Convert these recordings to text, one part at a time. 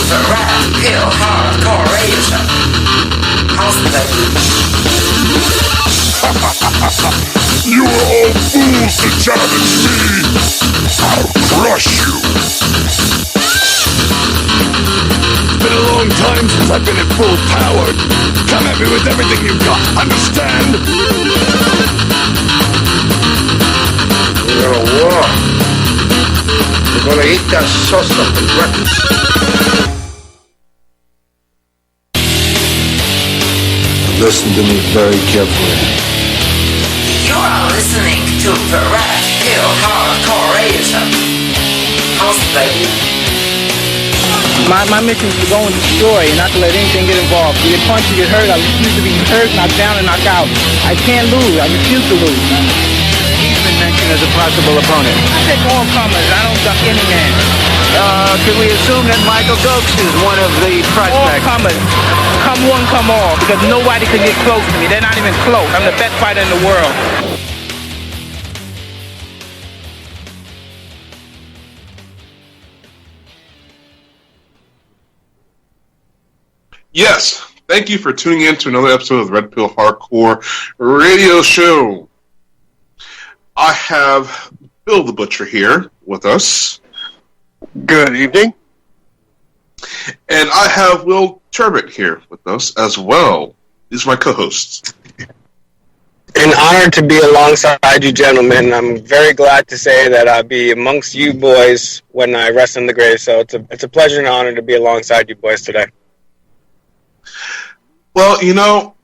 the Red Pill Hardcore. How's baby? You are all fools to challenge me! I'll crush you! It's been a long time since I've been at full power. Come at me with everything you've got, understand? We're gonna war. We're gonna eat that sauce up for breakfast. Listen to me very carefully. You are listening to the Red Pill Hardcore. How's baby? My mission is to go and destroy and not to let anything get involved. You get punched, you get hurt. I refuse to be hurt, knocked down, and knocked out. I can't lose. I refuse to lose. He's been mentioned as a possible opponent. I take all comers. I don't duck any man. Can we assume that Michael Dokes is one of the prospects? All comers. Come one, come all. Because nobody can get close to me. They're not even close. I'm the best fighter in the world. Yes, thank you for tuning in to another episode of the Red Pill Hardcore Radio Show. I have Bill the Butcher here with us. Good evening. And I have Will Turbot here with us as well. These are my co-hosts. An honor to be alongside you gentlemen. I'm very glad to say that I'll be amongst you boys when I rest in the grave. So it's a pleasure and honor to be alongside you boys today. Well, you know,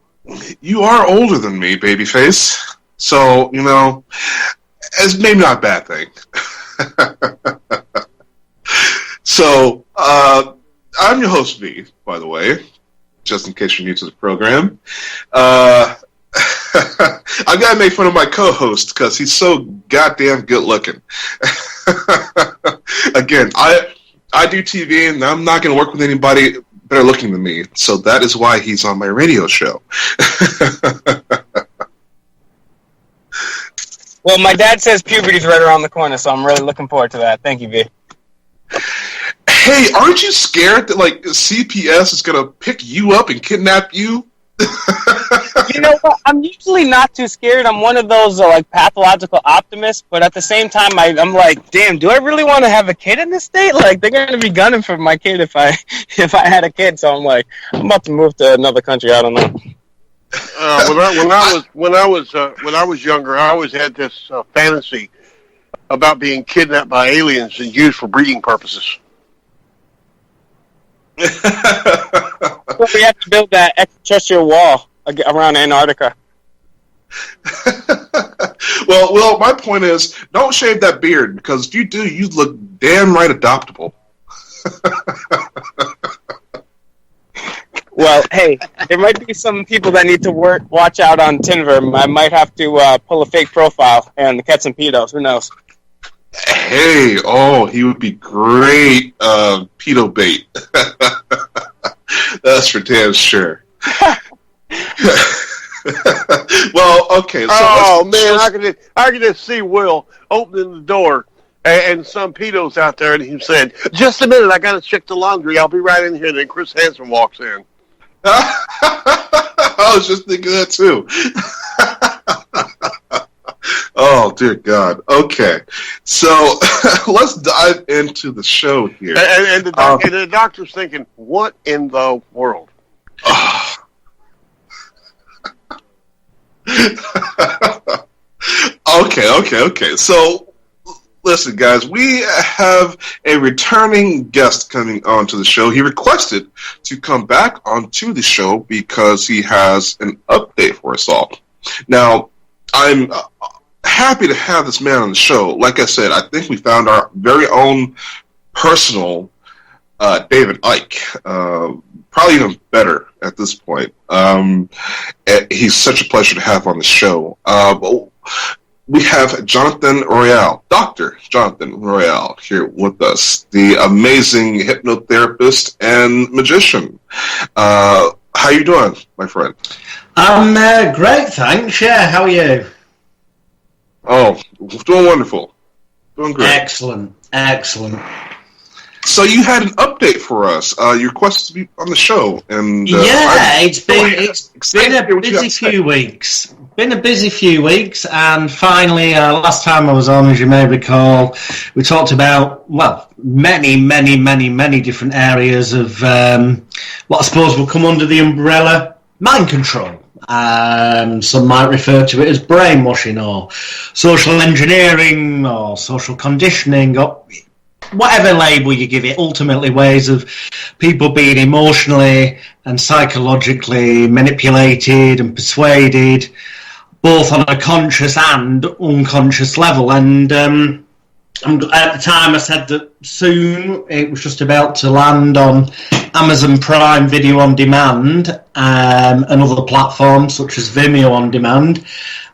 you are older than me, babyface. So, you know, it's maybe not a bad thing. So, I'm your host, V, by the way, just in case you're new to the program. I've got to make fun of my co-host because he's so goddamn good looking. Again, I do TV and I'm not going to work with anybody better looking than me, so that is why he's on my radio show. Well, my dad says puberty's right around the corner, so I'm really looking forward to that. Thank you, V. Hey, aren't you scared that, like, CPS is going to pick you up and kidnap you? You know what? I'm usually not too scared. I'm one of those, like, pathological optimists, but at the same time, I'm like, damn, do I really want to have a kid in this state? Like, they're going to be gunning for my kid if I had a kid, so I'm like, I'm about to move to another country. I don't know. When I was younger, I always had this fantasy about being kidnapped by aliens and used for breeding purposes. Well, we have to build that extraterrestrial wall around Antarctica. Well, my point is, don't shave that beard, because if you do, you look damn right adoptable. Well, hey, there might be some people that need to watch out on Tinder. I might have to pull a fake profile and catch some pedos. Who knows? Hey, he would be great pedo bait. That's for damn sure. Well, okay. So I can just see Will opening the door and some pedos out there, and he said, "Just a minute, I got to check the laundry. I'll be right in here." And then Chris Hansen walks in. I was just thinking that too. Oh, dear God. Okay. So, let's dive into the show here. And the doctor's thinking, what in the world? Okay. So, listen, guys, we have a returning guest coming onto the show. He requested to come back onto the show because he has an update for us all. Now, I'm happy to have this man on the show. Like I said, I think we found our very own personal David Icke. Probably even better at this point. He's such a pleasure to have on the show. We have Jonathan Royale, Dr. Jonathan Royale, here with us, the amazing hypnotherapist and magician. How you doing, my friend? I'm great, thanks. Yeah, how are you? Oh, doing wonderful. Doing great. Excellent. So you had an update for us. You requested to be on the show, and it's been a busy few weeks. Been a busy few weeks, and finally, last time I was on, as you may recall, we talked about many different areas of what I suppose will come under the umbrella mind control. Some might refer to it as brainwashing, or social engineering, or social conditioning, or whatever label you give it. Ultimately, ways of people being emotionally and psychologically manipulated and persuaded, both on a conscious and unconscious level. And at the time I said that soon it was just about to land on Amazon Prime Video on Demand and other platforms such as Vimeo on Demand.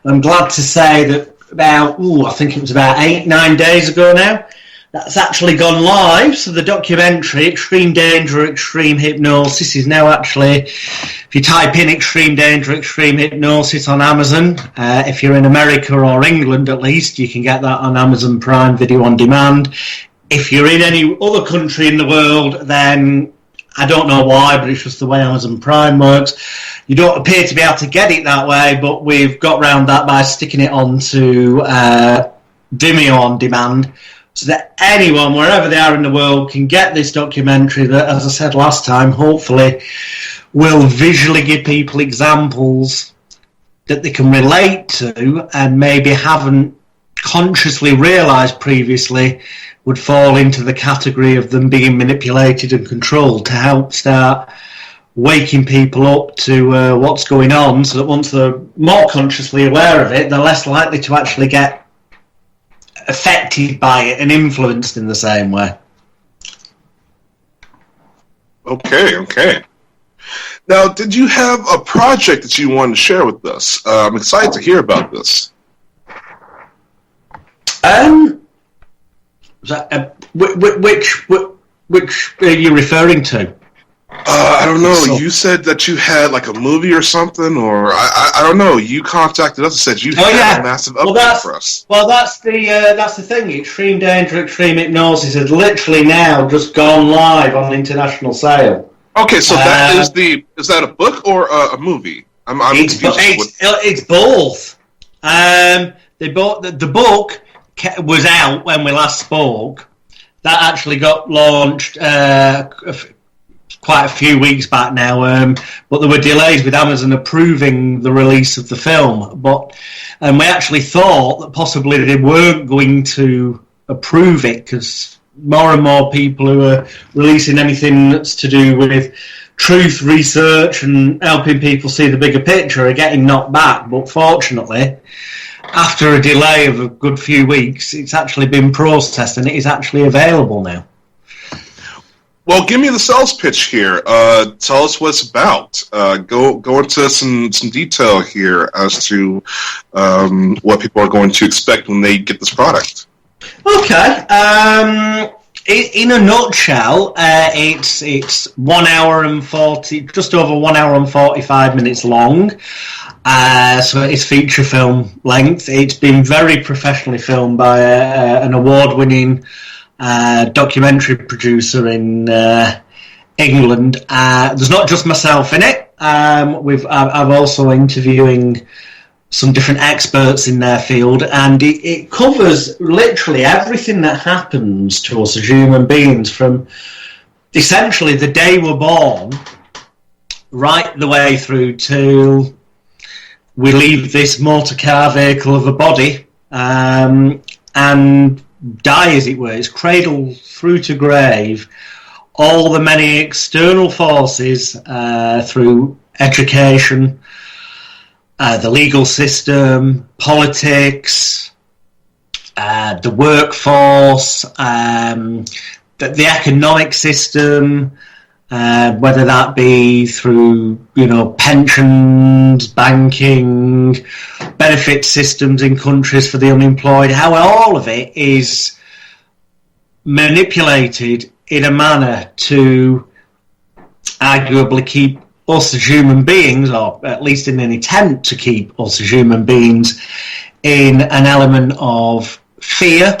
I'm glad to say that I think it was about 8-9 days ago now, that's actually gone live. So the documentary Extreme Danger, Extreme Hypnosis is now actually, if you type in Extreme Danger, Extreme Hypnosis on Amazon, if you're in America or England at least, you can get that on Amazon Prime Video on Demand. If you're in any other country in the world, then I don't know why, but it's just the way Amazon Prime works. You don't appear to be able to get it that way, but we've got around that by sticking it onto Vimeo on Demand, so that anyone, wherever they are in the world, can get this documentary that, as I said last time, hopefully will visually give people examples that they can relate to and maybe haven't consciously realised previously would fall into the category of them being manipulated and controlled, to help start waking people up to what's going on, so that once they're more consciously aware of it, they're less likely to actually get affected by it and influenced in the same way. Okay. Now, did you have a project that you wanted to share with us? I'm excited to hear about this. Which are you referring to? I don't know. So, you said that you had like a movie or something, or I don't know. You contacted us and said you had a massive update for us. Well, that's the thing. Extreme Danger, Extreme Hypnosis has literally now just gone live on international sale. Okay, so is that a book or a movie? It's both. The book was out when we last spoke. That actually got launched quite a few weeks back now, but there were delays with Amazon approving the release of the film. And we actually thought that possibly they weren't going to approve it, because more and more people who are releasing anything that's to do with truth research and helping people see the bigger picture are getting knocked back. But fortunately, after a delay of a good few weeks, it's actually been processed and it is actually available now. Well, give me the sales pitch here. Tell us what it's about. Go into some detail here as to what people are going to expect when they get this product. Okay. In a nutshell, it's 1 hour and 40, just over 1 hour and 45 minutes long. So it's feature film length. It's been very professionally filmed by an award-winning documentary producer in England. There's not just myself in it. I'm also interviewing some different experts in their field, and it covers literally everything that happens to us as human beings, from essentially the day we're born right the way through till we leave this motor car vehicle of a body and die, as it were. It's cradle through to grave. All the many external forces through education, the legal system, politics, the workforce, the economic system, whether that be through, pensions, banking, benefit systems in countries for the unemployed, how all of it is manipulated in a manner to arguably keep us as human beings, or at least in an attempt to keep us as human beings, in an element of fear,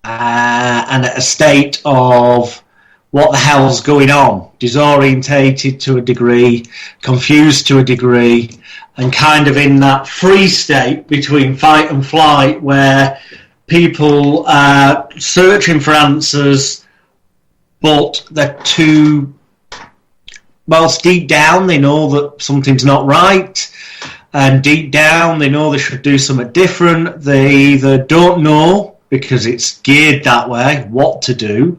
and at a state of what the hell's going on, disorientated to a degree, confused to a degree, and kind of in that free state between fight and flight where people are searching for answers, but they're too, whilst deep down they know that something's not right, and deep down they know they should do something different. They either don't know, because it's geared that way, what to do,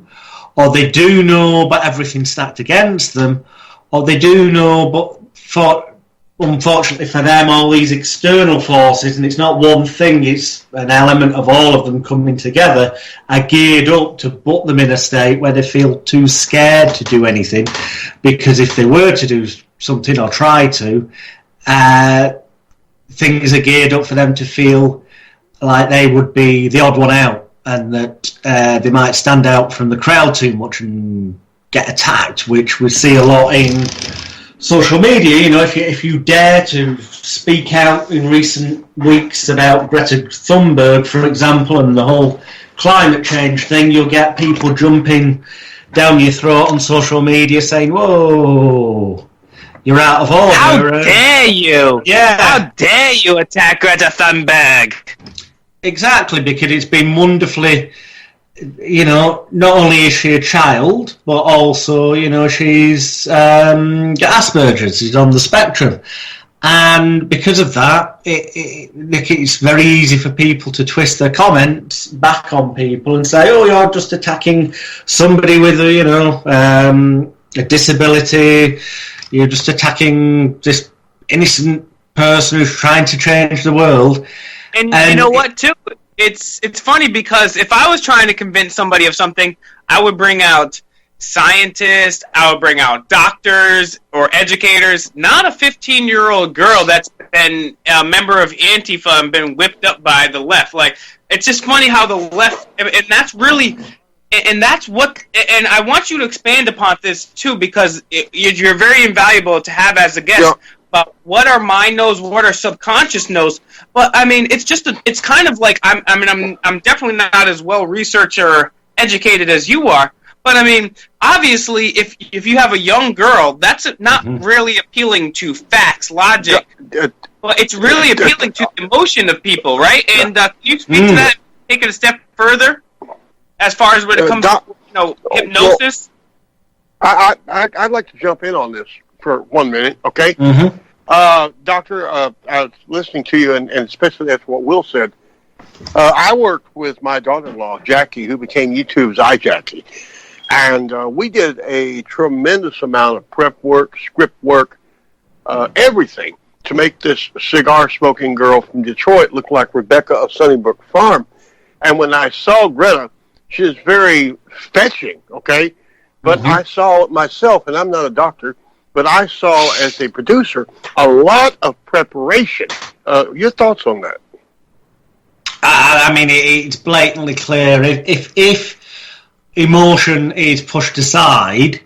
or they do know but everything's stacked against them, or they do know but unfortunately for them all these external forces, and it's not one thing, it's an element of all of them coming together, are geared up to put them in a state where they feel too scared to do anything, because if they were to do something or try to, things are geared up for them to feel like they would be the odd one out, and that they might stand out from the crowd too much and get attacked, which we see a lot in social media. You know, if you dare to speak out in recent weeks about Greta Thunberg, for example, and the whole climate change thing, you'll get people jumping down your throat on social media saying, "Whoa, you're out of order." How dare you? Yeah. How dare you attack Greta Thunberg? Exactly, because it's been wonderfully, you know, not only is she a child, but also, you know, she's got Asperger's, she's on the spectrum. And because of that, it's very easy for people to twist their comments back on people and say, oh, you're just attacking somebody with a, you know, a disability, you're just attacking this innocent person who's trying to change the world. And you know what, too? It's funny because if I was trying to convince somebody of something, I would bring out scientists, I would bring out doctors or educators, not a 15-year-old girl that's been a member of Antifa and been whipped up by the left. Like, it's just funny how the left, and that's really, and that's what, and I want you to expand upon this, too, because you're very invaluable to have as a guest. Yeah. But what our mind knows, what our subconscious knows. But I mean, it's just it's kind of like I'm definitely not as well researched or educated as you are. But I mean, obviously, if you have a young girl, that's not really appealing to facts, logic. But it's really appealing to the emotion of people, right? And can you speak to that, take it a step further, as far as when it comes to hypnosis? Well, I'd like to jump in on this for 1 minute, okay? Doctor, I was listening to you, and especially after what Will said. I worked with my daughter-in-law, Jackie, who became YouTube's iJackie. And we did a tremendous amount of prep work, script work, everything to make this cigar-smoking girl from Detroit look like Rebecca of Sunnybrook Farm. And when I saw Greta, she was very fetching, okay? But I saw it myself, and I'm not a doctor, but I saw, as a producer, a lot of preparation. Your thoughts on that? I mean, it's blatantly clear. If emotion is pushed aside,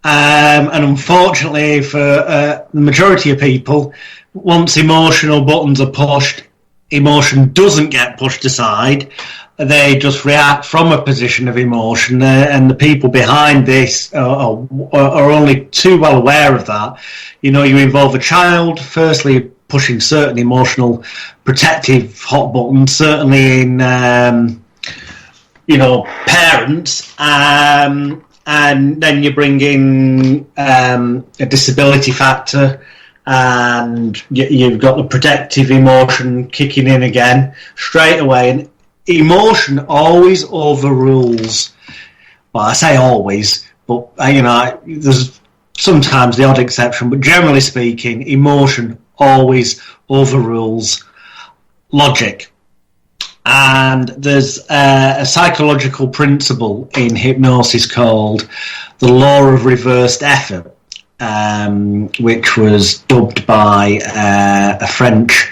and unfortunately for the majority of people, once emotional buttons are pushed, emotion doesn't get pushed aside. They just react from a position of emotion, and the people behind this are only too well aware of that. You know, you involve a child, firstly pushing certain emotional protective hot buttons, certainly in, you know, parents, and then you bring in a disability factor, and you've got the protective emotion kicking in again straight away. And emotion always overrules. Well, I say always, but you know, there's sometimes the odd exception. But generally speaking, emotion always overrules logic. And there's a psychological principle in hypnosis called the law of reversed effort, which was dubbed by a French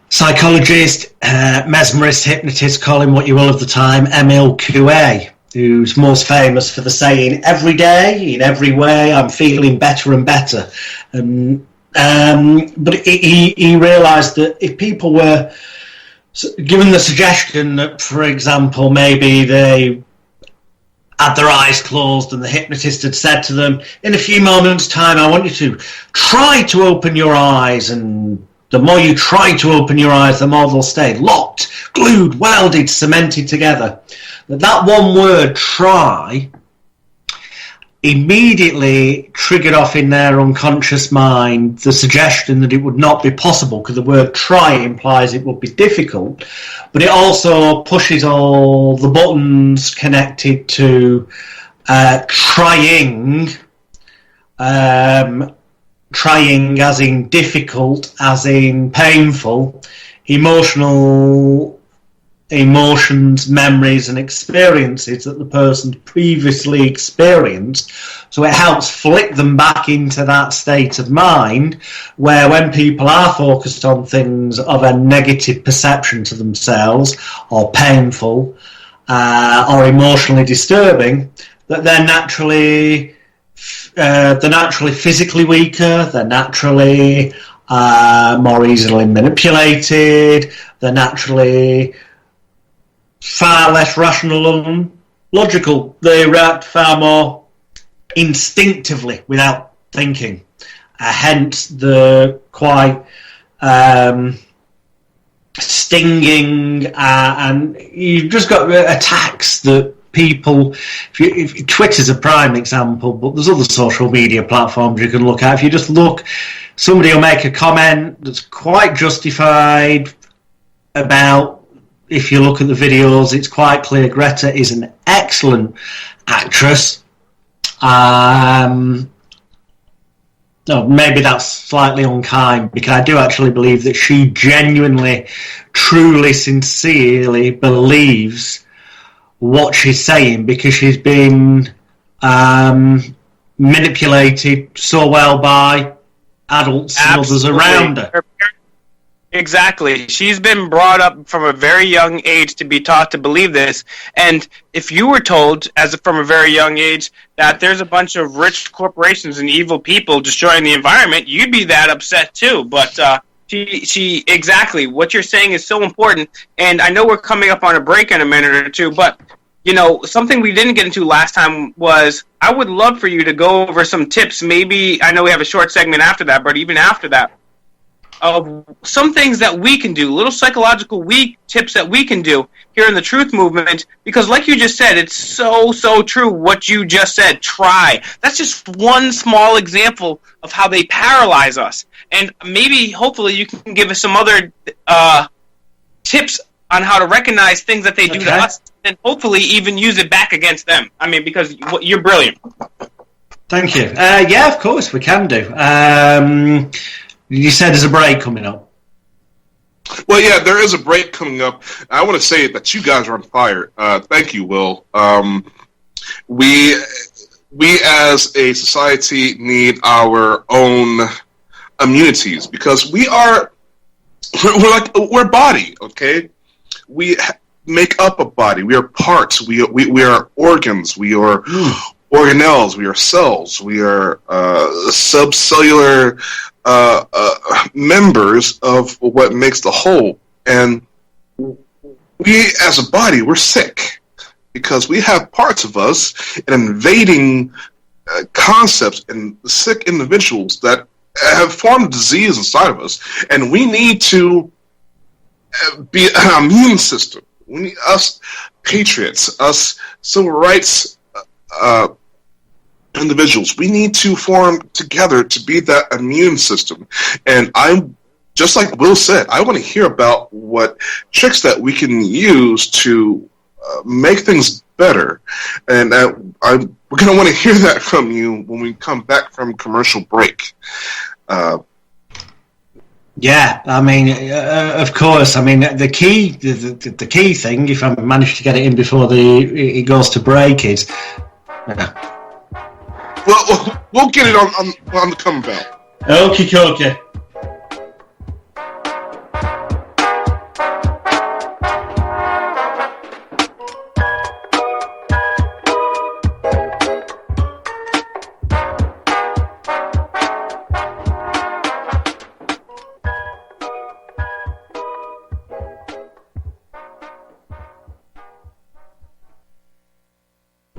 psychologist, mesmerist, hypnotist, call him what you will of the time, Émile Coué, who's most famous for the saying, every day, in every way, I'm feeling better and better. But he realised that if people were given the suggestion that, for example, maybe they had their eyes closed and the hypnotist had said to them, in a few moments' time, I want you to try to open your eyes, and the more you try to open your eyes, the more they'll stay locked, glued, welded, cemented together. That one word, try, immediately triggered off in their unconscious mind the suggestion that it would not be possible, because the word try implies it would be difficult, but it also pushes all the buttons connected to trying as in difficult, as in painful, emotions, memories and experiences that the person's previously experienced. So it helps flick them back into that state of mind where, when people are focused on things of a negative perception to themselves, or painful, or emotionally disturbing, that they're naturally physically weaker, they're naturally more easily manipulated, they're naturally far less rational and logical. They react far more instinctively without thinking. Hence the quite stinging, and you've just got attacks that people. If Twitter's a prime example, but there's other social media platforms you can look at. If you just look, somebody will make a comment that's quite justified about. If you look at the videos, it's quite clear Greta is an excellent actress. No, maybe that's slightly unkind, because I do actually believe that she genuinely, truly, sincerely believes what she's saying, because she's been manipulated so well by adults and others around her. Exactly. She's been brought up from a very young age to be taught to believe this. And if you were told, from a very young age, that there's a bunch of rich corporations and evil people destroying the environment, you'd be that upset too. But she exactly, what you're saying is so important. And I know we're coming up on a break in a minute or two, but something we didn't get into last time was, I would love for you to go over some tips. Maybe, I know we have a short segment after that, but even after that, of some things that we can do, little psychological tips that we can do here in the Truth Movement, because like you just said, it's so true what you just said. Try. That's just one small example of how they paralyze us. And maybe, hopefully, you can give us some other tips on how to recognize things that they do to us, and hopefully even use it back against them. I mean, because you're brilliant. Thank you. Yeah, of course, we can do. You said there's a break coming up. Well, yeah, there is a break coming up. I want to say that you guys are on fire. Thank you, Will. We as a society need our own immunities, because we're body, okay? We make up a body. We are parts. We are organs. We are organelles. We are cells. We are subcellular members of what makes the whole. And we, as a body, we're sick because we have parts of us and invading concepts and sick individuals that have formed disease inside of us, and we need to be an immune system. We need us patriots, us civil rights individuals. We need to form together to be that immune system. And I'm just like Will said, I want to hear about what tricks that we can use to make things better. And we're going to want to hear that from you when we come back from commercial break. Yeah, I mean, of course. I mean, the key thing, if I manage to get it in before it goes to break, is. Well, we'll get it on the comeback. Okay.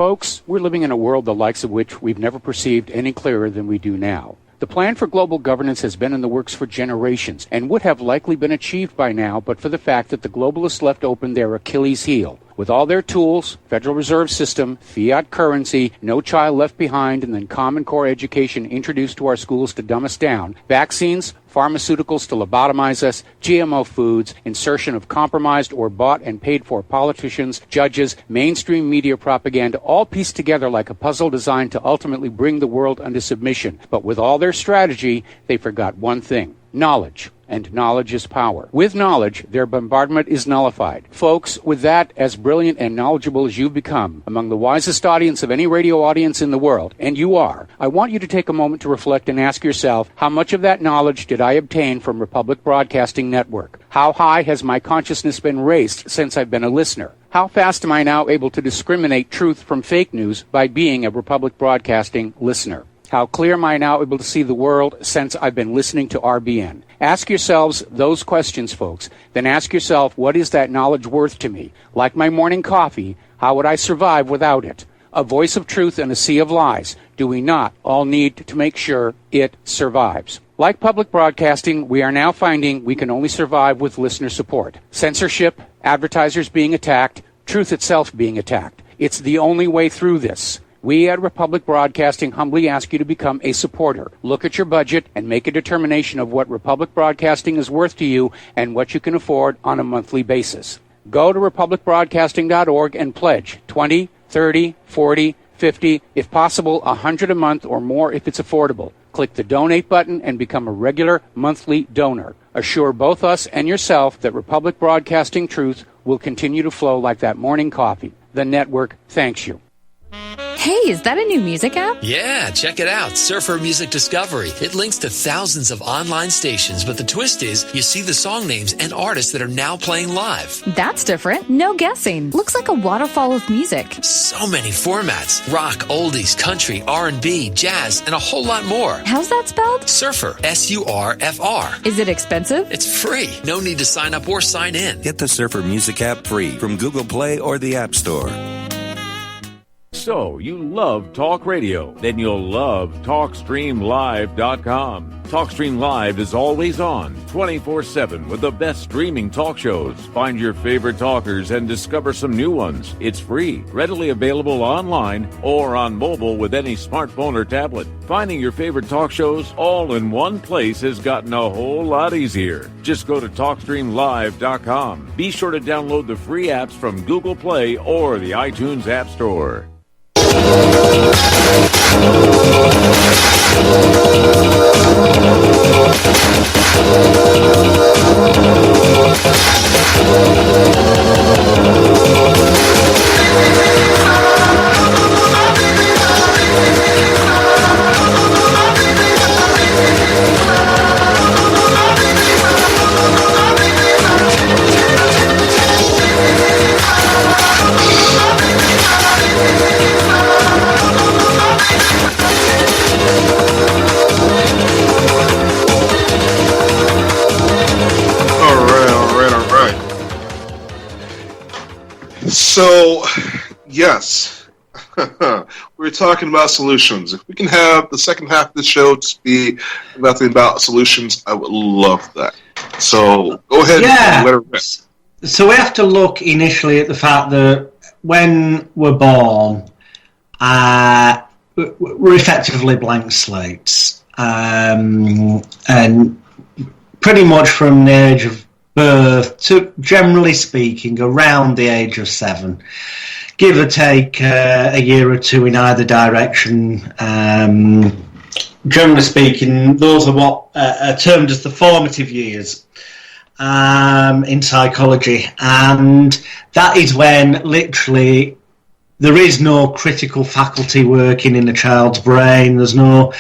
Folks, we're living in a world the likes of which we've never perceived any clearer than we do now. The plan for global governance has been in the works for generations and would have likely been achieved by now but for the fact that the globalists left open their Achilles heel. With all their tools, Federal Reserve System, fiat currency, no child left behind, and then Common Core education introduced to our schools to dumb us down, vaccines, pharmaceuticals to lobotomize us, GMO foods, insertion of compromised or bought and paid for politicians, judges, mainstream media propaganda, all pieced together like a puzzle designed to ultimately bring the world under submission. But with all their strategy, they forgot one thing: knowledge. And knowledge is power. With knowledge, their bombardment is nullified. Folks, with that, as brilliant and knowledgeable as you've become, among the wisest audience of any radio audience in the world, and you are, I want you to take a moment to reflect and ask yourself, how much of that knowledge did I obtain from Republic Broadcasting Network? How high has my consciousness been raised since I've been a listener? How fast am I now able to discriminate truth from fake news by being a Republic Broadcasting listener? How clear am I now able to see the world since I've been listening to RBN? Ask yourselves those questions, folks. Then ask yourself, what is that knowledge worth to me? Like my morning coffee, how would I survive without it? A voice of truth in a sea of lies. Do we not all need to make sure it survives? Like public broadcasting, we are now finding we can only survive with listener support. Censorship, advertisers being attacked, truth itself being attacked. It's the only way through this. We at Republic Broadcasting humbly ask you to become a supporter. Look at your budget and make a determination of what Republic Broadcasting is worth to you and what you can afford on a monthly basis. Go to republicbroadcasting.org and pledge $20, $30, $40, $50, if possible, $100 a month or more if it's affordable. Click the donate button and become a regular monthly donor. Assure both us and yourself that Republic Broadcasting truth will continue to flow like that morning coffee. The network thanks you. Hey, is that a new music app? Yeah, check it out. Surfer Music Discovery. It links to thousands of online stations, but the twist is you see the song names and artists that are now playing live. That's different. No guessing. Looks like a waterfall of music. So many formats. Rock, oldies, country, R&B, jazz, and a whole lot more. How's that spelled? Surfer. S-U-R-F-R. Is it expensive? It's free. No need to sign up or sign in. Get the Surfer Music app free from Google Play or the App Store. So, you love talk radio? Then you'll love TalkStreamLive.com. TalkStream Live is always on, 24/7, with the best streaming talk shows. Find your favorite talkers and discover some new ones. It's free, readily available online or on mobile with any smartphone or tablet. Finding your favorite talk shows all in one place has gotten a whole lot easier. Just go to TalkStreamLive.com. Be sure to download the free apps from Google Play or the iTunes App Store. So, yes, we're talking about solutions. If we can have the second half of the show just be nothing about solutions, I would love that. So, go ahead and let her rip. So we have to look initially at the fact that when we're born, we're effectively blank slates. And pretty much from the age of birth to, generally speaking, around the age of 7, give or take a year or two in either direction. Generally speaking, those are what are termed as the formative years in psychology, and that is when literally there is no critical faculty working in a child's brain. There's no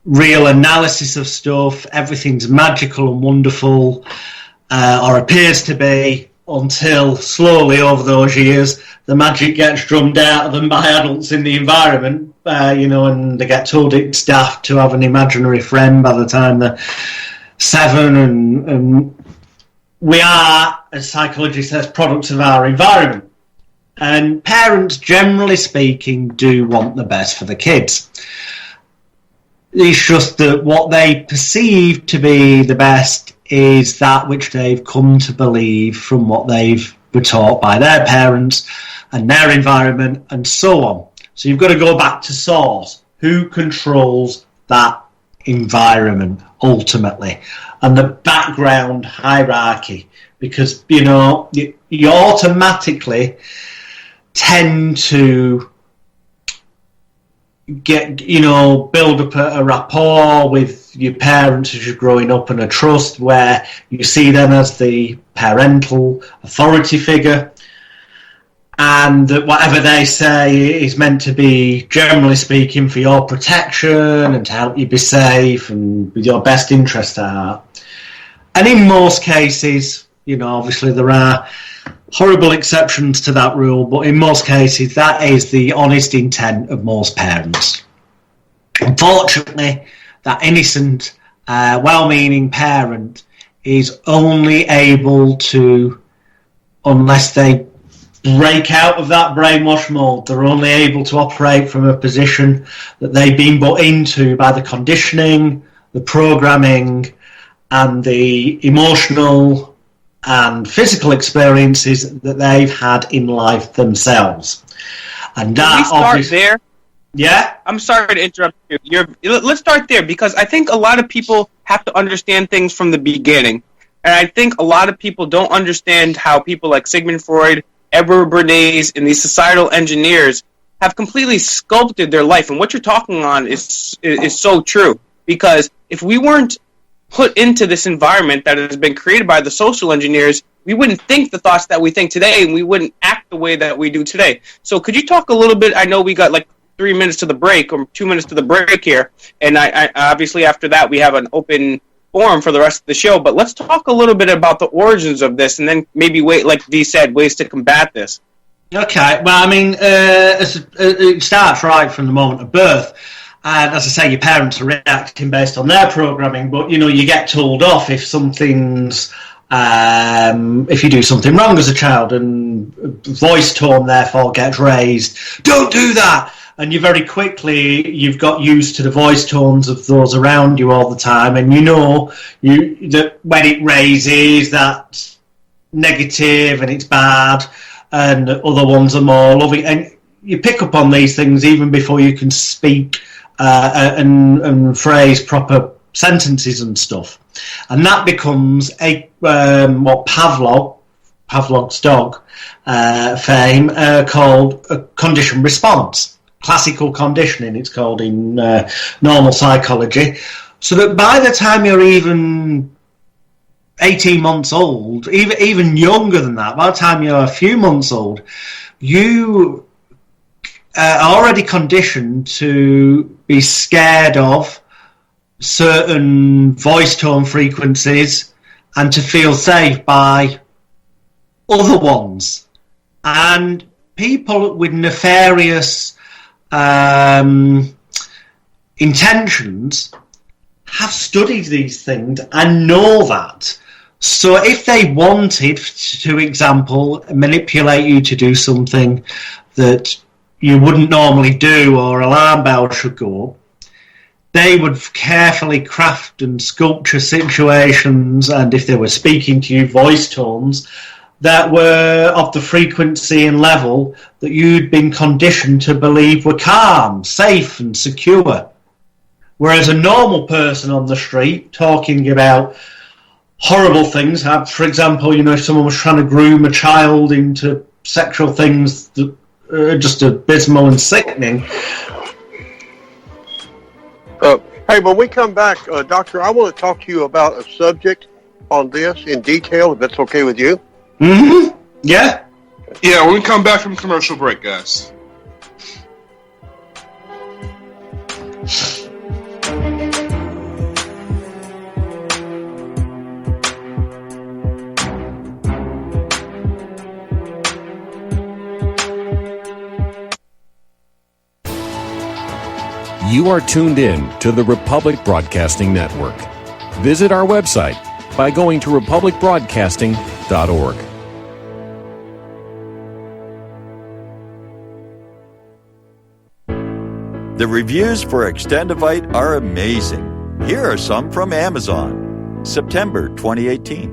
real analysis of stuff. Everything's magical and wonderful. Or appears to be, until slowly over those years the magic gets drummed out of them by adults in the environment, and they get told it's daft to have an imaginary friend by the time they're 7, and we are, as psychology says, products of our environment. And parents, generally speaking, do want the best for the kids. It's just that what they perceive to be the best is that which they've come to believe from what they've been taught by their parents and their environment and so on. So you've got to go back to source. Who controls that environment ultimately? And the background hierarchy. Because, you know, you automatically tend to build up a rapport with your parents as you're growing up, and a trust where you see them as the parental authority figure, and that whatever they say is meant to be, generally speaking, for your protection and to help you be safe and with your best interest at heart. And in most cases, you know, obviously there are horrible exceptions to that rule, but in most cases that is the honest intent of most parents. Unfortunately, that innocent, well-meaning parent is only able to, unless they break out of that brainwash mold, they're only able to operate from a position that they've been put into by the conditioning, the programming, and the emotional and physical experiences that they've had in life themselves. And that start there. Yeah? I'm sorry to interrupt you. Let's start there, because I think a lot of people have to understand things from the beginning. And I think a lot of people don't understand how people like Sigmund Freud, Edward Bernays, and these societal engineers have completely sculpted their life. And what you're talking on is so true. Because if we weren't put into this environment that has been created by the social engineers, we wouldn't think the thoughts that we think today, and we wouldn't act the way that we do today. So could you talk a little bit? I know we got like 3 minutes to the break, or 2 minutes to the break here, and I obviously after that we have an open forum for the rest of the show, but let's talk a little bit about the origins of this, and then maybe, like Dee said, ways to combat this. Okay, well, I mean, it starts right from the moment of birth. And as I say, your parents are reacting based on their programming, but, you know, you get told off if something's, if you do something wrong as a child, and voice tone therefore gets raised. Don't do that! And you very quickly, you've got used to the voice tones of those around you all the time, and you know that when it raises, that's negative and it's bad, and other ones are more loving. And you pick up on these things even before you can speak and phrase proper sentences and stuff. And that becomes what Pavlov's dog fame called a conditioned response. Classical conditioning, it's called in normal psychology. So that by the time you're even 18 months old, even younger than that, by the time you're a few months old, you are already conditioned to be scared of certain voice tone frequencies and to feel safe by other ones. And people with nefarious intentions have studied these things and know that. So if they wanted to, example, manipulate you to do something that you wouldn't normally do, or alarm bells should go, they would carefully craft and sculpture situations, and if they were speaking to you, voice tones that were of the frequency and level that you'd been conditioned to believe were calm, safe and secure. Whereas a normal person on the street talking about horrible things, for example, you know, if someone was trying to groom a child into sexual things that are just abysmal and sickening. Hey, when we come back, Doctor, I want to talk to you about a subject on this in detail, if that's okay with you. Mm-hmm. Yeah. Yeah, when we come back from commercial break, guys. You are tuned in to the Republic Broadcasting Network. Visit our website by going to republicbroadcasting.org. .org. The reviews for Extendivite are amazing. Here are some from Amazon. September 2018.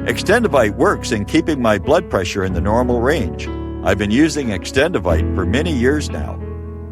Extendivite works in keeping my blood pressure in the normal range. I've been using Extendivite for many years now.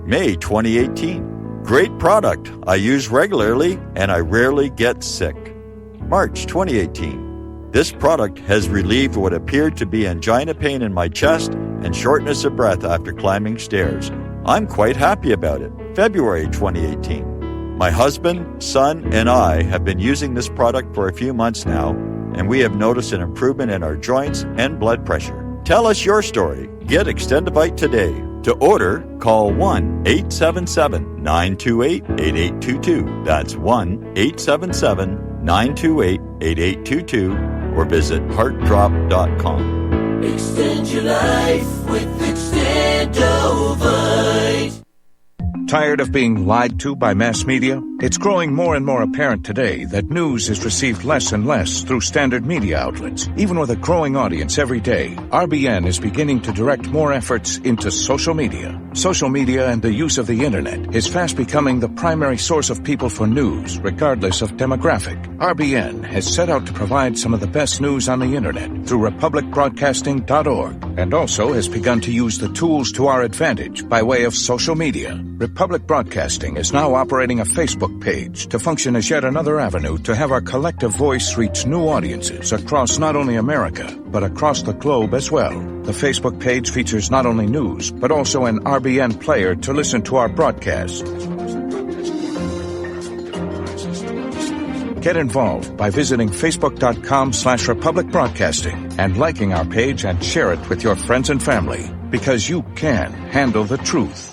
May 2018. Great product. I use regularly and I rarely get sick. March 2018. This product has relieved what appeared to be angina pain in my chest and shortness of breath after climbing stairs. I'm quite happy about it. February 2018. My husband, son, and I have been using this product for a few months now, and we have noticed an improvement in our joints and blood pressure. Tell us your story. Get Extendivite today. To order, call 1-877-928-8822. That's 1-877-928-8822 or visit heartdrop.com. Extend your life with Extendovite. Tired of being lied to by mass media? It's growing more and more apparent today that news is received less and less through standard media outlets. Even with a growing audience every day, RBN is beginning to direct more efforts into social media. Social media and the use of the internet is fast becoming the primary source of people for news, regardless of demographic. RBN has set out to provide some of the best news on the internet through republicbroadcasting.org, and also has begun to use the tools to our advantage by way of social media. Republic Broadcasting is now operating a Facebook page to function as yet another avenue to have our collective voice reach new audiences across not only America, but across the globe as well. The Facebook page features not only news, but also an RBN player to listen to our broadcasts. Get involved by visiting facebook.com/Republic Broadcasting and liking our page and share it with your friends and family, because you can handle the truth.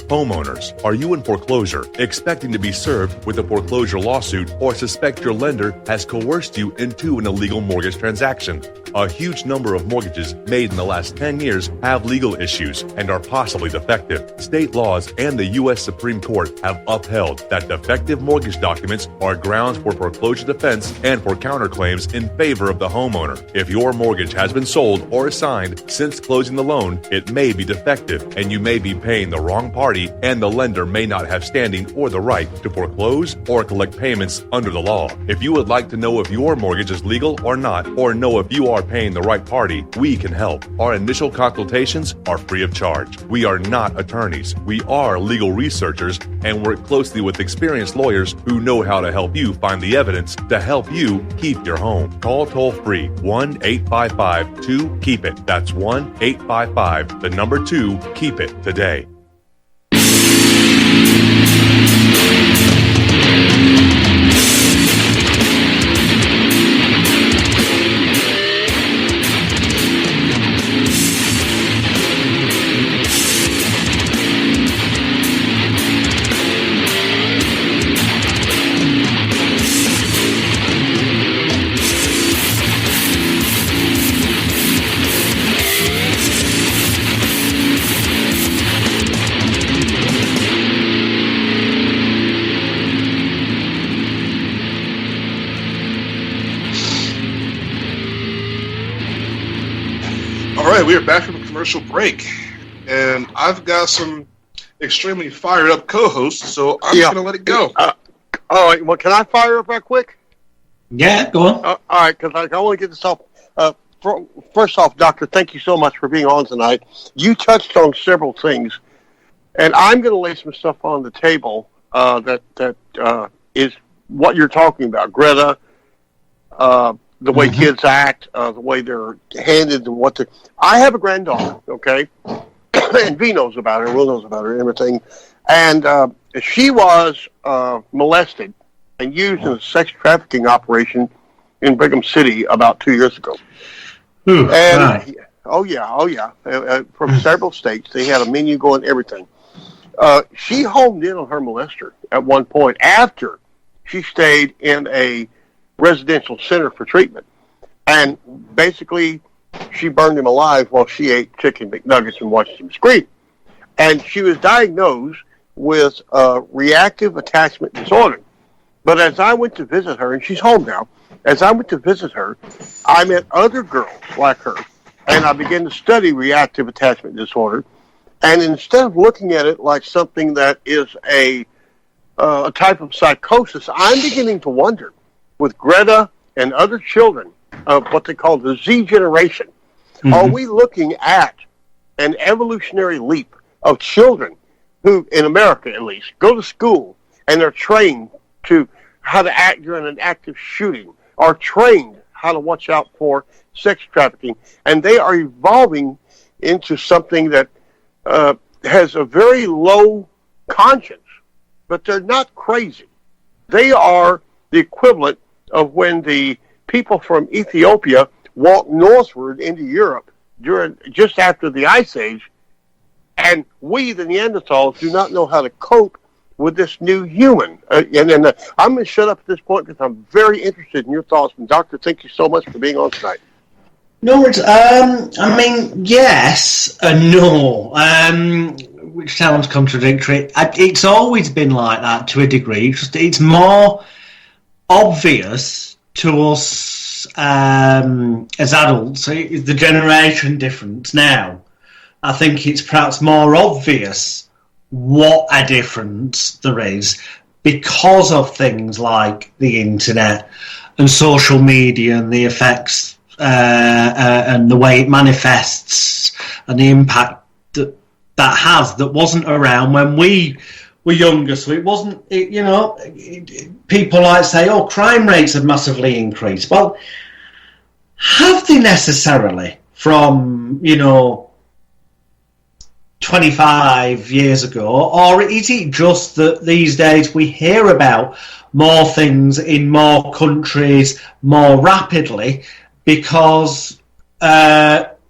Homeowners, are you in foreclosure, expecting to be served with a foreclosure lawsuit, or suspect your lender has coerced you into an illegal mortgage transaction? A huge number of mortgages made in the last 10 years have legal issues and are possibly defective. State laws and the U.S. Supreme Court have upheld that defective mortgage documents are grounds for foreclosure defense and for counterclaims in favor of the homeowner. If your mortgage has been sold or assigned since closing the loan, it may be defective and you may be paying the wrong party, and the lender may not have standing or the right to foreclose or collect payments under the law. If you would like to know if your mortgage is legal or not, or know if you are paying the right party, we can help. Our initial consultations are free of charge. We are not attorneys. We are legal researchers and work closely with experienced lawyers who know how to help you find the evidence to help you keep your home. Call toll-free 1-855-2-KEEP-IT. That's 1-855-2-KEEP-IT today. We are back from a commercial break, and I've got some extremely fired up co-hosts, so I'm just going to let it go. All right, well, can I fire up right quick? Yeah, go on. All right, because I want to get this off. First off, Doctor, thank you so much for being on tonight. You touched on several things, and I'm going to lay some stuff on the table that is what you're talking about. Greta, the way kids act, the way they're handed, and what I have a granddaughter, okay, and V knows about her, Will knows about her, and everything, and she was molested and used in a sex trafficking operation in Brigham City about 2 years ago. Oh yeah, from several states. They had a menu going, everything. She homed in on her molester at one point after she stayed in a residential center for treatment, and basically she burned him alive while she ate chicken McNuggets and watched him scream. And she was diagnosed with reactive attachment disorder. But as I went to visit her, and she's home now, as I went to visit her, I met other girls like her, and I began to study reactive attachment disorder. And instead of looking at it like something that is a type of psychosis, I'm beginning to wonder, with Greta and other children of what they call the Z generation, are we looking at an evolutionary leap of children who, in America at least, go to school and they're trained to how to act during an active shooting, are trained how to watch out for sex trafficking, and they are evolving into something that has a very low conscience, but they're not crazy. They are the equivalent of when the people from Ethiopia walked northward into Europe just after the Ice Age, and we, the Neanderthals, do not know how to cope with this new human. And I'm going to shut up at this point because I'm very interested in your thoughts. And Doctor, thank you so much for being on tonight. No, I mean, yes and no, which sounds contradictory. It's always been like that to a degree. It's more obvious to us as adults, the generation difference now. I think it's perhaps more obvious what a difference there is because of things like the internet and social media and the effects and the way it manifests and the impact that has that wasn't around when we were younger. So it wasn't, people like say, oh, crime rates have massively increased. Well, have they necessarily from, 25 years ago, or is it just that these days we hear about more things in more countries more rapidly because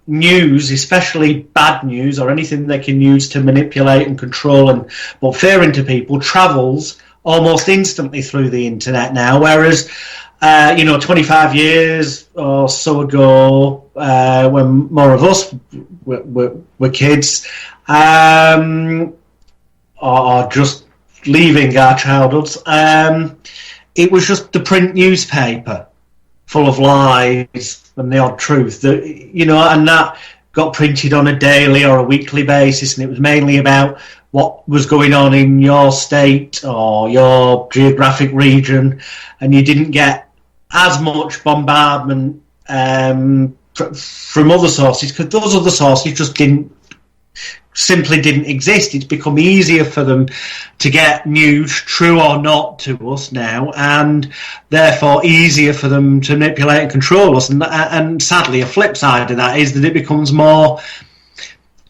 news, especially bad news or anything they can use to manipulate and control and put fear into people, travels almost instantly through the internet now, whereas 25 years or so ago, when more of us were kids, or just leaving our childhoods, it was just the print newspaper full of lies and the odd truth, and that got printed on a daily or a weekly basis, and it was mainly about what was going on in your state or your geographic region, and you didn't get as much bombardment from other sources because those other sources just simply didn't exist. It's become easier for them to get news, true or not, to us now, and therefore easier for them to manipulate and control us. And sadly, a flip side of that is that it becomes more,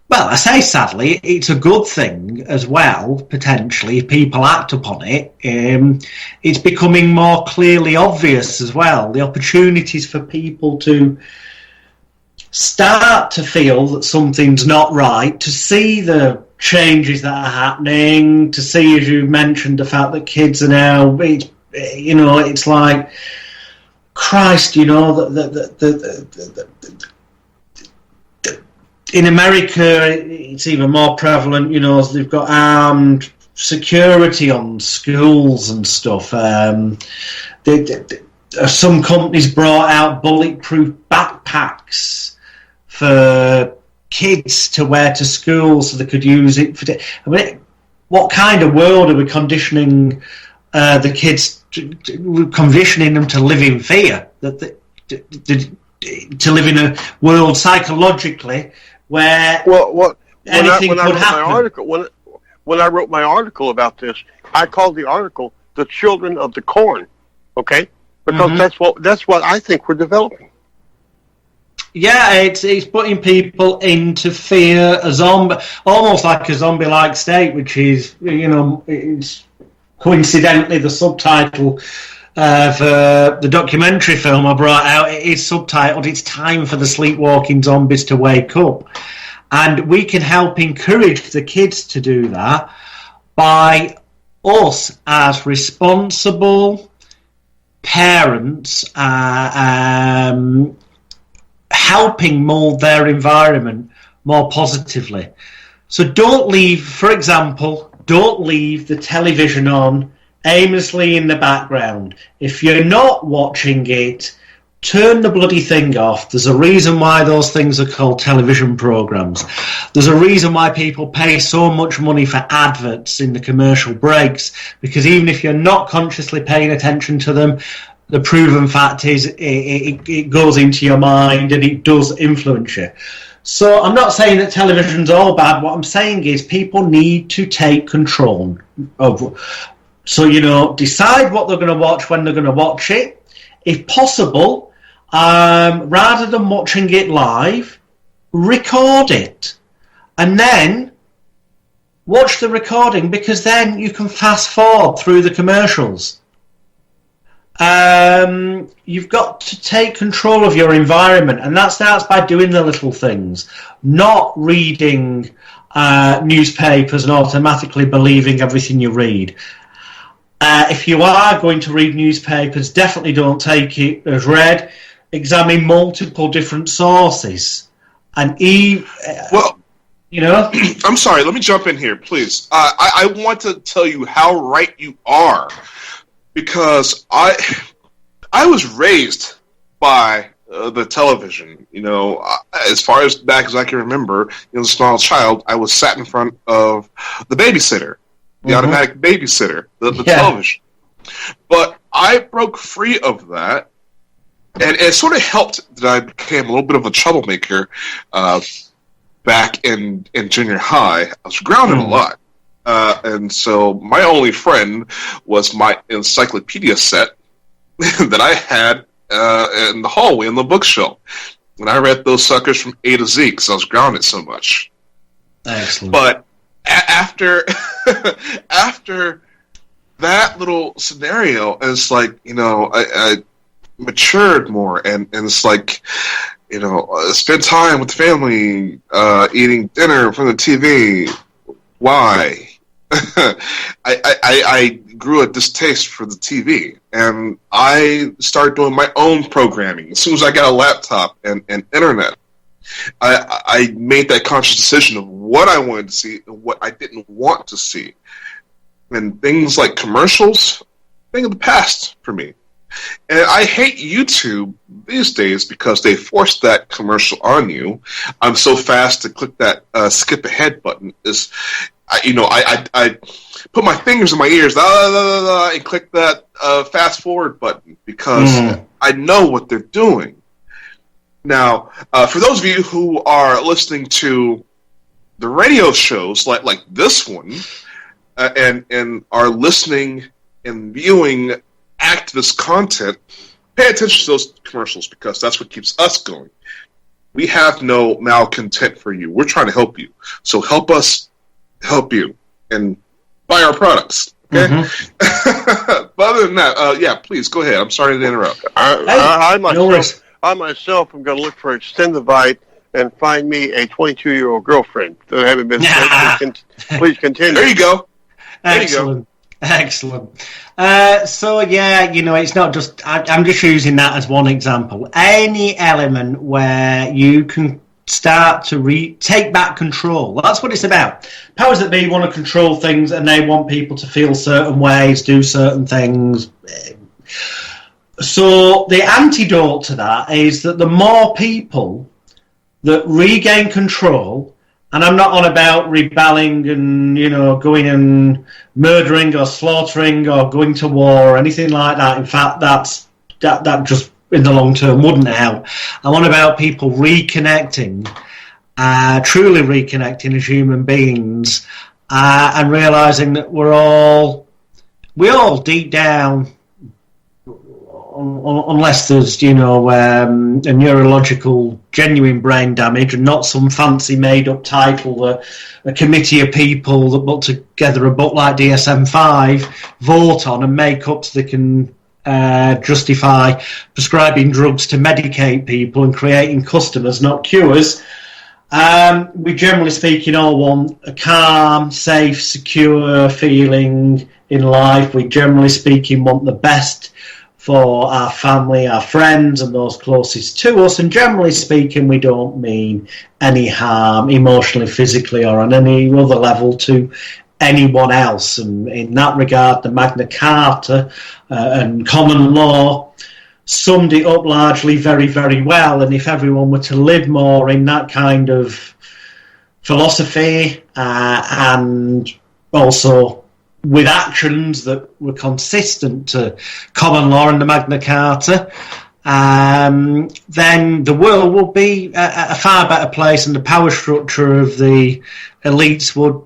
well, I say sadly, it's a good thing as well, potentially, if people act upon it. It's becoming more clearly obvious as well, the opportunities for people to start to feel that something's not right, to see the changes that are happening, to see, as you mentioned, the fact that kids are now, it's like, Christ, in America, it's even more prevalent, they've got armed security on schools and stuff. Some companies brought out bulletproof backpacks for kids to wear to school so they could use it for... what kind of world are we conditioning the kids, conditioning them to live in fear, to live in a world psychologically where anything could happen? When I wrote my article about this, I called the article "The Children of the Corn," okay? Because that's what I think we're developing. Yeah, it's putting people into fear, almost like a zombie-like state, which is, it's coincidentally the subtitle of the documentary film I brought out. It is subtitled, "It's Time for the Sleepwalking Zombies to Wake Up." And we can help encourage the kids to do that by us as responsible parents helping mould their environment more positively. So don't leave the television on aimlessly in the background. If you're not watching it, turn the bloody thing off. There's a reason why those things are called television programs. There's a reason why people pay so much money for adverts in the commercial breaks, because even if you're not consciously paying attention to them, the proven fact is it goes into your mind and it does influence you. So I'm not saying that television's all bad. What I'm saying is people need to take control of, so, decide what they're going to watch when they're going to watch it. If possible, rather than watching it live, record it and then watch the recording, because then you can fast forward through the commercials. You've got to take control of your environment, and that starts by doing the little things, not reading newspapers and automatically believing everything you read. If you are going to read newspapers, definitely don't take it as read. Examine multiple different sources, and I'm sorry. Let me jump in here, please. I want to tell you how right you are, because I was raised by the television. As far as back as I can remember, as a small child, I was sat in front of the babysitter, the automatic babysitter, the television. But I broke free of that. And it sort of helped that I became a little bit of a troublemaker back in junior high. I was grounded a lot. And so my only friend was my encyclopedia set that I had in the hallway in the bookshelf. And I read those suckers from A to Z because I was grounded so much. Excellent. But after that little scenario, it's like, I matured more, and it's like, spend time with the family, eating dinner from the TV. Why? I grew a distaste for the TV, and I started doing my own programming. As soon as I got a laptop and internet, I made that conscious decision of what I wanted to see and what I didn't want to see. And things like commercials, thing of the past for me. And I hate YouTube these days because they force that commercial on you. I'm so fast to click that skip ahead button. I put my fingers in my ears and click that fast forward button because I know what they're doing. Now, for those of you who are listening to the radio shows like this one and are listening and viewing activist content, pay attention to those commercials because that's what keeps us going. We have no malcontent for you. We're trying to help you. So help us help you and buy our products. Okay? But other than that, please go ahead. I'm sorry to interrupt. I myself am going to look for Extendivite and find me a 22-year-old girlfriend that I haven't been. Please continue. There you go. Excellent. It's not just, I'm just using that as one example. Any element where you can start to take back control. That's what it's about. Powers that be want to control things, and they want people to feel certain ways, do certain things. So the antidote to that is that the more people that regain control, and I'm not on about rebelling and, going and murdering or slaughtering or going to war or anything like that. In fact, that just in the long term wouldn't help. I'm on about people reconnecting, truly reconnecting as human beings, and realising that we all deep down, unless there's, a neurological genuine brain damage and not some fancy made-up title, a committee of people that put together a book like DSM-5 vote on and make up so they can justify prescribing drugs to medicate people and creating customers, not cures. We generally speaking all want a calm, safe, secure feeling in life. We generally speaking want the best for our family, our friends, and those closest to us. And generally speaking, we don't mean any harm emotionally, physically, or on any other level to anyone else. And in that regard, the Magna Carta and common law summed it up largely very, very well. And if everyone were to live more in that kind of philosophy and also with actions that were consistent to common law and the Magna Carta, then the world would be a far better place, and the power structure of the elites would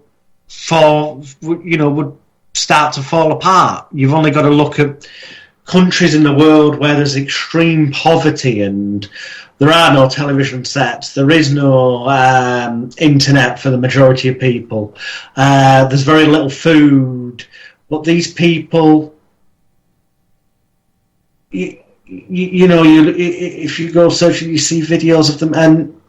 start to fall apart. You've only got to look at countries in the world where there's extreme poverty and there are no television sets, there is no internet for the majority of people, there's very little food, but these people, if you go searching, you see videos of them, and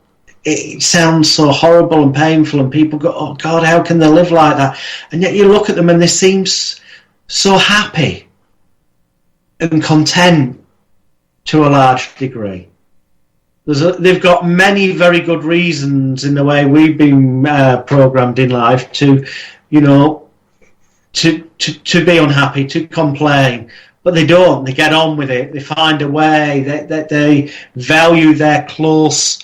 it sounds so horrible and painful, and people go, oh God, how can they live like that? And yet you look at them and they seem so happy and content to a large degree. They've got many very good reasons in the way we've been programmed in life to be unhappy, to complain. But they don't. They get on with it. They find a way. They value their close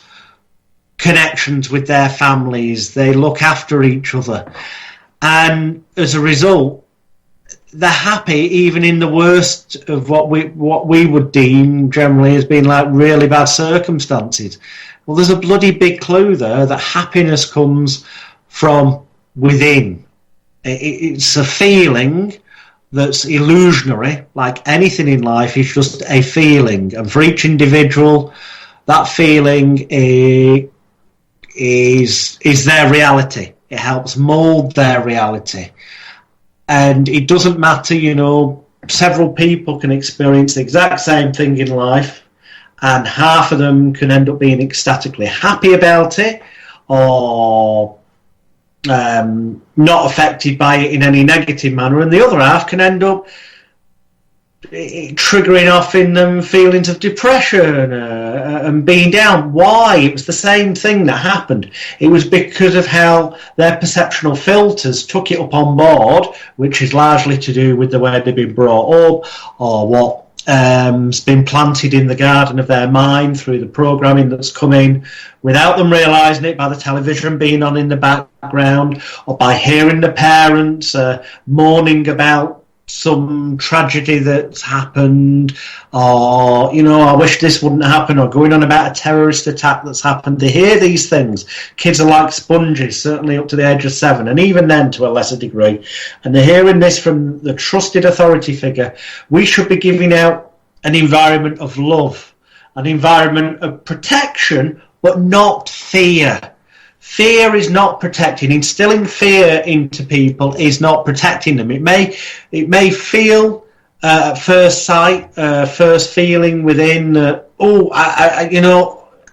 connections with their families. They look after each other. And as a result, they're happy even in the worst of what we would deem generally as being like really bad circumstances. Well, there's a bloody big clue there that happiness comes from within. It's a feeling that's illusionary, like anything in life is just a feeling. And for each individual, that feeling is their reality. It helps mould their reality. And it doesn't matter, several people can experience the exact same thing in life, and half of them can end up being ecstatically happy about it, or not affected by it in any negative manner, and the other half can end up triggering off in them feelings of depression and being down. Why? It was the same thing that happened. It was because of how their perceptual filters took it up on board, which is largely to do with the way they've been brought up, or what's been planted in the garden of their mind through the programming that's come in without them realising it, by the television being on in the background, or by hearing the parents mourning about some tragedy that's happened, or I wish this wouldn't happen, or going on about a terrorist attack that's happened. They hear these things. Kids are like sponges, certainly up to the age of 7, and even then to a lesser degree, and they're hearing this from the trusted authority figure. We should be giving out an environment of love, an environment of protection, but not fear. Fear is not protecting. Instilling fear into people is not protecting them. It may feel at first sight, first feeling within, I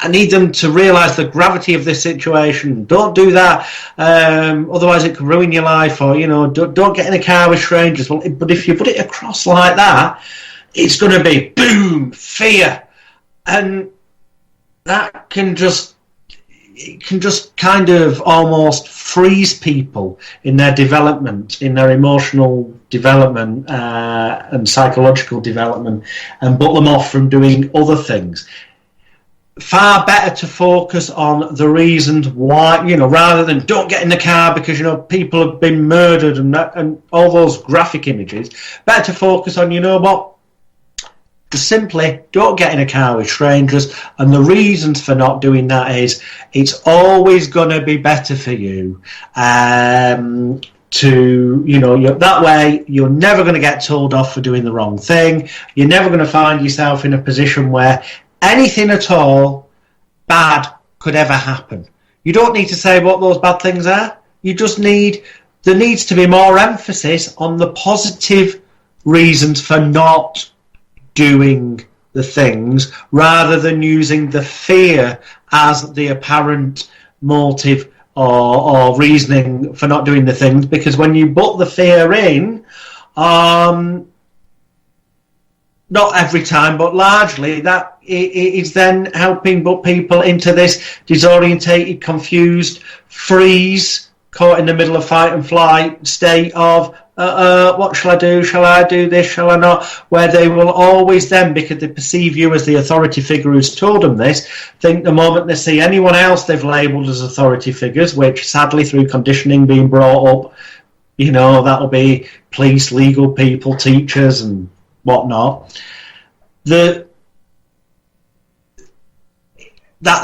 need them to realise the gravity of this situation. Don't do that, otherwise it could ruin your life. Or don't get in a car with strangers. Well, but if you put it across like that, it's going to be boom, fear, and that can just kind of almost freeze people in their development, in their emotional development and psychological development, and put them off from doing other things. Far better to focus on the reasons why, rather than don't get in the car because, people have been murdered and all those graphic images. Better to focus on, simply don't get in a car with strangers, and the reasons for not doing that is it's always going to be better for you that way you're never going to get told off for doing the wrong thing. You're never going to find yourself in a position where anything at all bad could ever happen. You don't need to say what those bad things are. There needs to be more emphasis on the positive reasons for not doing the things, rather than using the fear as the apparent motive or reasoning for not doing the things. Because when you put the fear in, not every time, but largely, that is then helping put people into this disorientated, confused, freeze, caught in the middle of fight and flight state of, what shall I do? Shall I do this? Shall I not? Where they will always then, because they perceive you as the authority figure who's told them this, think the moment they see anyone else they've labelled as authority figures, which sadly through conditioning being brought up, you know, that'll be police, legal people, teachers and whatnot. That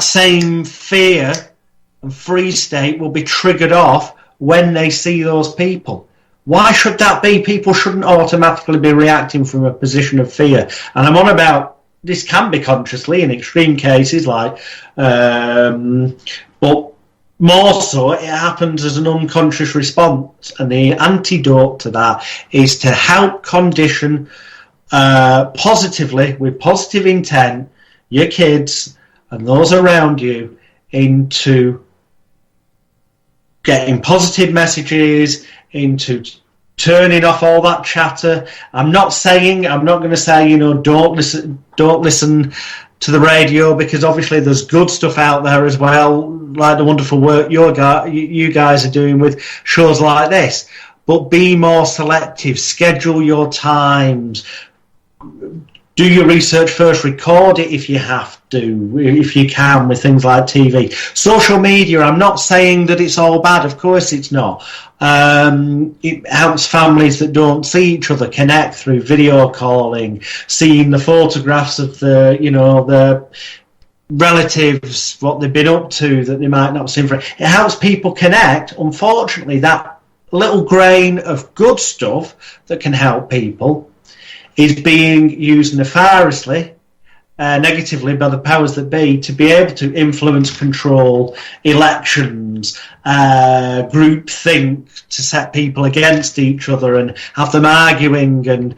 same fear and free state will be triggered off when they see those people. Why should that be? People shouldn't automatically be reacting from a position of fear. And I'm on about, this can be consciously in extreme cases, like, but more so it happens as an unconscious response. And the antidote to that is to help condition positively, with positive intent, your kids and those around you into getting positive messages, into turning off all that chatter. I'm not going to say, you know, don't listen to the radio, because obviously there's good stuff out there as well, like the wonderful work you guys are doing with shows like this. But be more selective, schedule your times, do your research first, record it if you have to, if you can, with things like TV. Social media, I'm not saying that it's all bad, of course it's not. It helps families that don't see each other connect through video calling, seeing the photographs of the relatives, what they've been up to that they might not have seen. It helps people connect. Unfortunately, that little grain of good stuff that can help people is being used nefariously, negatively by the powers that be, to be able to influence, control elections, group think, to set people against each other and have them arguing and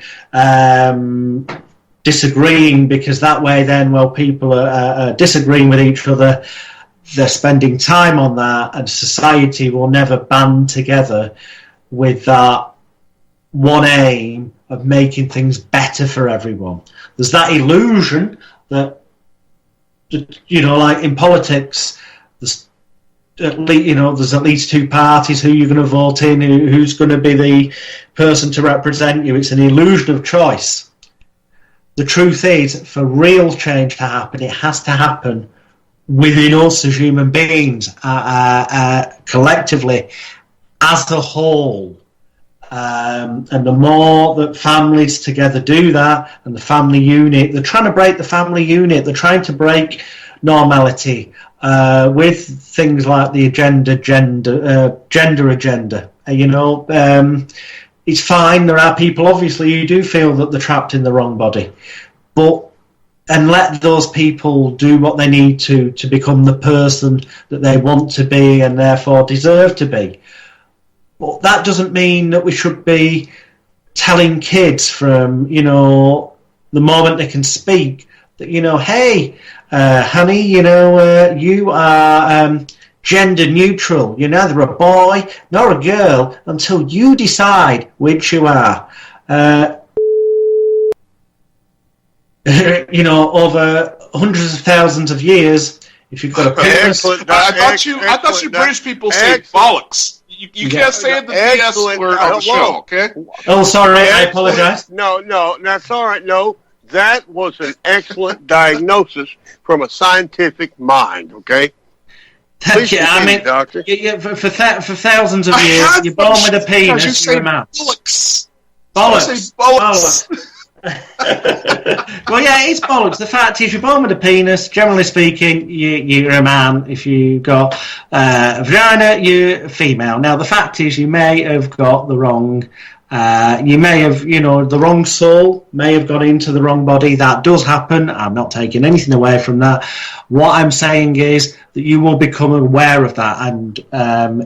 disagreeing, because that way then, well, people are disagreeing with each other, they're spending time on that, and society will never band together with that one aim of making things better for everyone. There's that illusion that, you know, like in politics, there's at least two parties who you're going to vote in, who's going to be the person to represent you. It's an illusion of choice. The truth is, for real change to happen, it has to happen within us as human beings, collectively, as a whole. And the more that families together do that, and the family unit, they're trying to break the family unit, they're trying to break normality with things like the gender agenda. It's fine, there are people obviously who do feel that they're trapped in the wrong body, and let those people do what they need to become the person that they want to be and therefore deserve to be. But that doesn't mean that we should be telling kids from, the moment they can speak that, hey, honey, you are gender neutral. You're neither a boy nor a girl until you decide which you are. Over hundreds of thousands of years, if you've got a penis... I thought you British people say bollocks. You can't say the BS word on the show, okay? Oh, sorry, I apologize. No, that's all right. No, that was an excellent diagnosis from a scientific mind, okay? Thank you. I mean, doctor. For thousands of years, you're born with a penis, you're a man. Bollocks. Well, yeah, it's bollocks. The fact is, you're born with a penis. Generally speaking, you're a man. If you got a vagina, you're female. Now, the fact is, you may have got the wrong. You may have, the wrong soul may have got into the wrong body. That does happen. I'm not taking anything away from that. What I'm saying is that you will become aware of that. And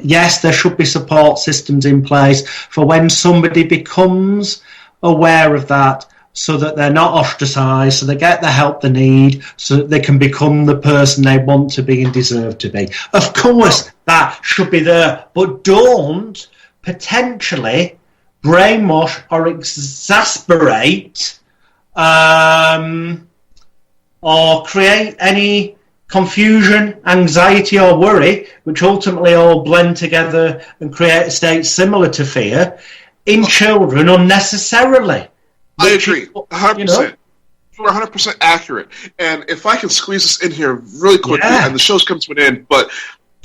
yes, there should be support systems in place for when somebody becomes aware of that, so that they're not ostracised, so they get the help they need, so that they can become the person they want to be and deserve to be. Of course, that should be there, but don't potentially brainwash or exasperate or create any confusion, anxiety or worry, which ultimately all blend together and create a state similar to fear, in children unnecessarily. I agree, 100%. You're 100% accurate. And if I can squeeze this in here really quickly, and the show's come to an end, but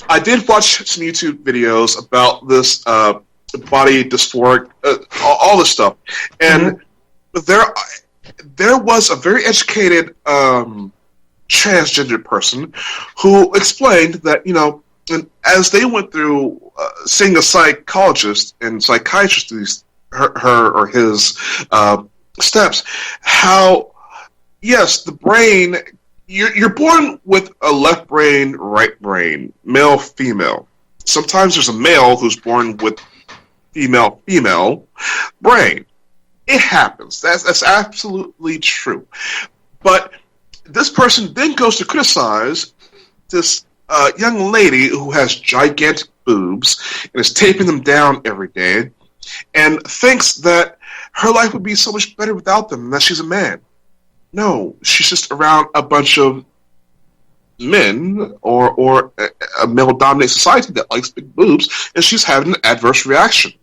I did watch some YouTube videos about this body dysphoric, all this stuff, and there was a very educated transgender person who explained that, and as they went through seeing a psychologist and psychiatrist through her or his steps, how yes, the brain, you're born with a left brain, right brain, male, female. Sometimes there's a male who's born with female brain. It happens. That's absolutely true. But this person then goes to criticize this young lady who has gigantic boobs and is taping them down every day and thinks that her life would be so much better without them and that she's a man. No, she's just around a bunch of men or a male-dominated society that likes big boobs, and she's having an adverse reaction.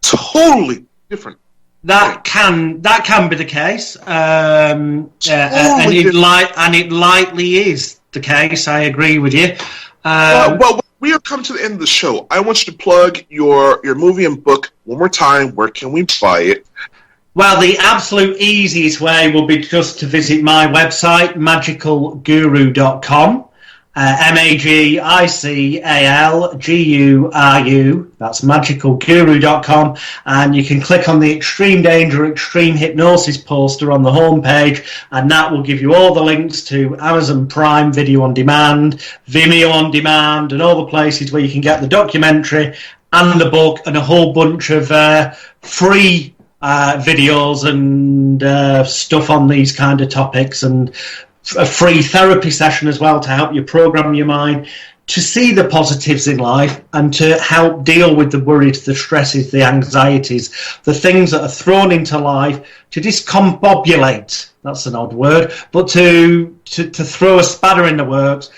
Totally different. That can be the case, and it likely is the case. I agree with you. Well, we have come to the end of the show. I want you to plug your movie and book one more time. Where can we buy it? Well, the absolute easiest way will be just to visit my website, magicalguru.com, MAGICALGURU, that's magicalguru.com, and you can click on the Extreme Danger, Extreme Hypnosis poster on the homepage, and that will give you all the links to Amazon Prime Video on Demand, Vimeo on Demand, and all the places where you can get the documentary and the book and a whole bunch of free videos and stuff on these kind of topics, and a free therapy session as well to help you program your mind to see the positives in life and to help deal with the worries, the stresses, the anxieties, the things that are thrown into life to discombobulate, that's an odd word, but to throw a spanner in the works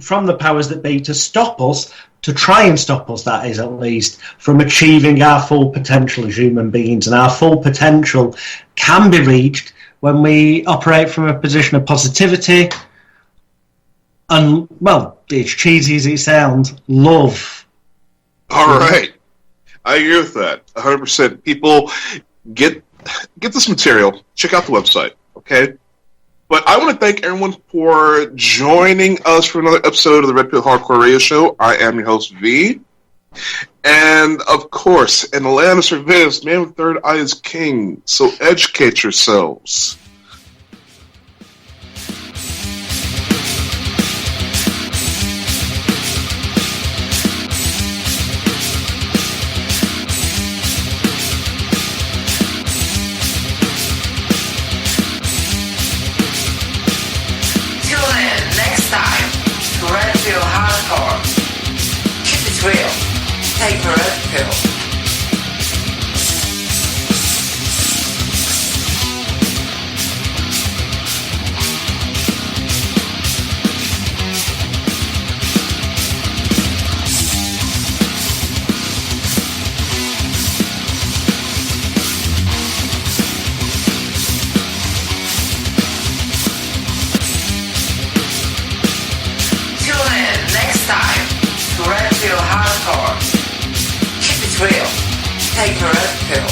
from the powers that be to stop us, to try and stop us, that is, at least, from achieving our full potential as human beings. And our full potential can be reached when we operate from a position of positivity and, well, it's cheesy as it sounds, love. All right. I agree with that, 100%. People, get this material. Check out the website, okay? But I want to thank everyone for joining us for another episode of the Red Pill Hardcore Radio Show. I am your host, V. And, of course, in the land of surveillance, man with third eye is king. So educate yourselves. Take a red pill. Tune in next time to Red Pill Hardcore. Real. Take a red pill.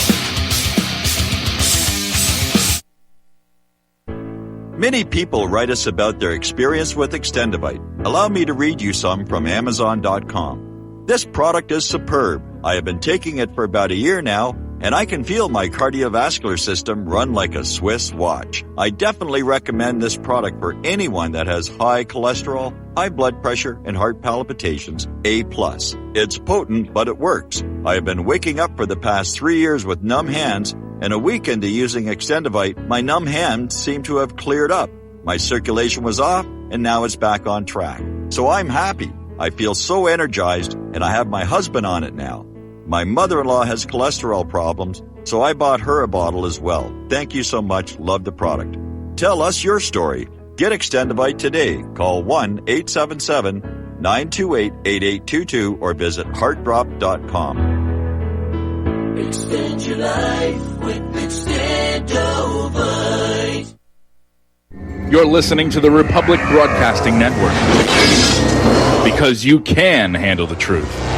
Many people write us about their experience with Extendivite. Allow me to read you some from Amazon.com. This product is superb. I have been taking it for about a year now, and I can feel my cardiovascular system run like a Swiss watch. I definitely recommend this product for anyone that has high cholesterol, high blood pressure, and heart palpitations, A+. It's potent, but it works. I have been waking up for the past 3 years with numb hands, and a week into using Extendivite, my numb hands seem to have cleared up. My circulation was off, and now it's back on track. So I'm happy. I feel so energized, and I have my husband on it now. My mother-in-law has cholesterol problems, so I bought her a bottle as well. Thank you so much. Love the product. Tell us your story. Get Extendivite today. Call 1-877-928-8822 or visit heartdrop.com. Extend your life with Extendovite. You're listening to the Republic Broadcasting Network. Because you can handle the truth.